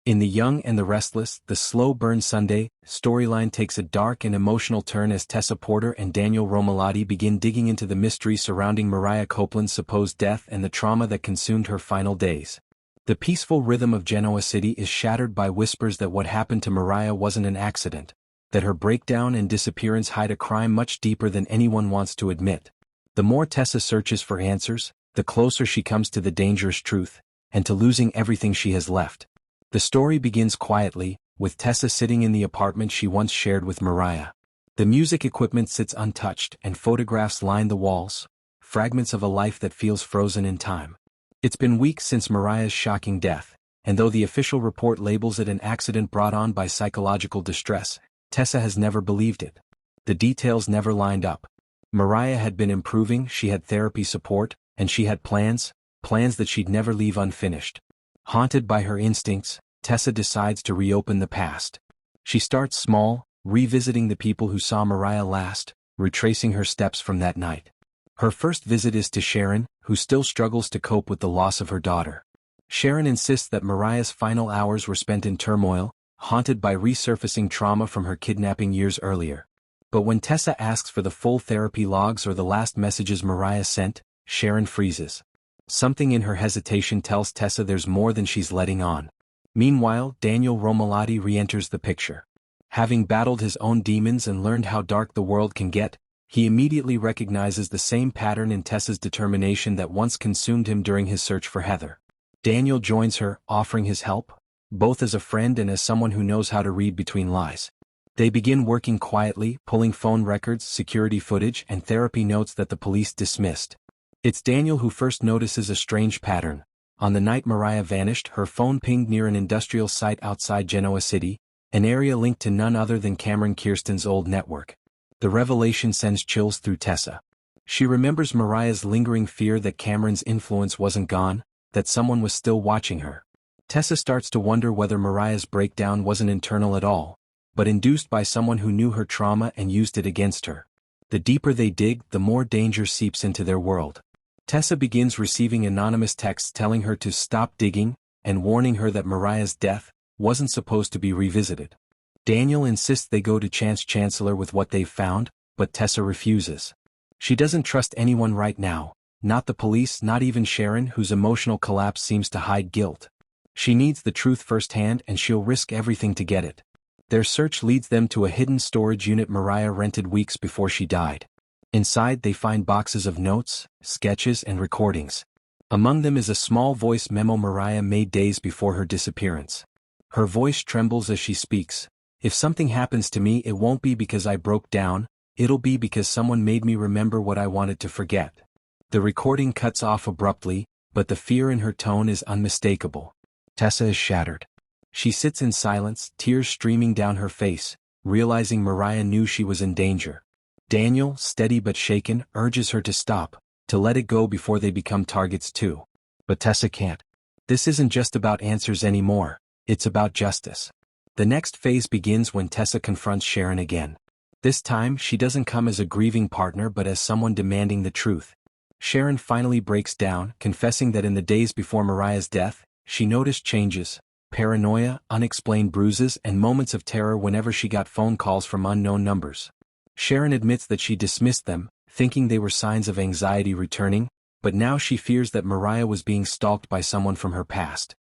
In The Young and the Restless, the Slow Burn Sunday storyline takes a dark and emotional turn as Tessa Porter and Daniel Romalotti begin digging into the mystery surrounding Mariah Copeland's supposed death and the trauma that consumed her final days. The peaceful rhythm of Genoa City is shattered by whispers that what happened to Mariah wasn't an accident, that her breakdown and disappearance hide a crime much deeper than anyone wants to admit. The more Tessa searches for answers, the closer she comes to the dangerous truth, and to losing everything she has left. The story begins quietly, with Tessa sitting in the apartment she once shared with Mariah. The music equipment sits untouched and photographs line the walls, fragments of a life that feels frozen in time. It's been weeks since Mariah's shocking death, and though the official report labels it an accident brought on by psychological distress, Tessa has never believed it. The details never lined up. Mariah had been improving, she had therapy support, and she had plans that she'd never leave unfinished. Haunted by her instincts, Tessa decides to reopen the past. She starts small, revisiting the people who saw Mariah last, retracing her steps from that night. Her first visit is to Sharon, who still struggles to cope with the loss of her daughter. Sharon insists that Mariah's final hours were spent in turmoil, haunted by resurfacing trauma from her kidnapping years earlier. But when Tessa asks for the full therapy logs or the last messages Mariah sent, Sharon freezes. Something in her hesitation tells Tessa there's more than she's letting on. Meanwhile, Daniel Romalotti re-enters the picture. Having battled his own demons and learned how dark the world can get, he immediately recognizes the same pattern in Tessa's determination that once consumed him during his search for Heather. Daniel joins her, offering his help, both as a friend and as someone who knows how to read between lies. They begin working quietly, pulling phone records, security footage, and therapy notes that the police dismissed. It's Daniel who first notices a strange pattern. On the night Mariah vanished, her phone pinged near an industrial site outside Genoa City, an area linked to none other than Cameron Kirsten's old network. The revelation sends chills through Tessa. She remembers Mariah's lingering fear that Cameron's influence wasn't gone, that someone was still watching her. Tessa starts to wonder whether Mariah's breakdown wasn't internal at all, but induced by someone who knew her trauma and used it against her. The deeper they dig, the more danger seeps into their world. Tessa begins receiving anonymous texts telling her to stop digging, and warning her that Mariah's death wasn't supposed to be revisited. Daniel insists they go to Chance Chancellor with what they've found, but Tessa refuses. She doesn't trust anyone right now, not the police, not even Sharon, whose emotional collapse seems to hide guilt. She needs the truth firsthand and she'll risk everything to get it. Their search leads them to a hidden storage unit Mariah rented weeks before she died. Inside they find boxes of notes, sketches, and recordings. Among them is a small voice memo Mariah made days before her disappearance. Her voice trembles as she speaks. "If something happens to me, it won't be because I broke down, it'll be because someone made me remember what I wanted to forget." The recording cuts off abruptly, but the fear in her tone is unmistakable. Tessa is shattered. She sits in silence, tears streaming down her face, realizing Mariah knew she was in danger. Daniel, steady but shaken, urges her to stop, to let it go before they become targets too. But Tessa can't. This isn't just about answers anymore, it's about justice. The next phase begins when Tessa confronts Sharon again. This time, she doesn't come as a grieving partner but as someone demanding the truth. Sharon finally breaks down, confessing that in the days before Mariah's death, she noticed changes, paranoia, unexplained bruises, and moments of terror whenever she got phone calls from unknown numbers. Sharon admits that she dismissed them, thinking they were signs of anxiety returning, but now she fears that Mariah was being stalked by someone from her past.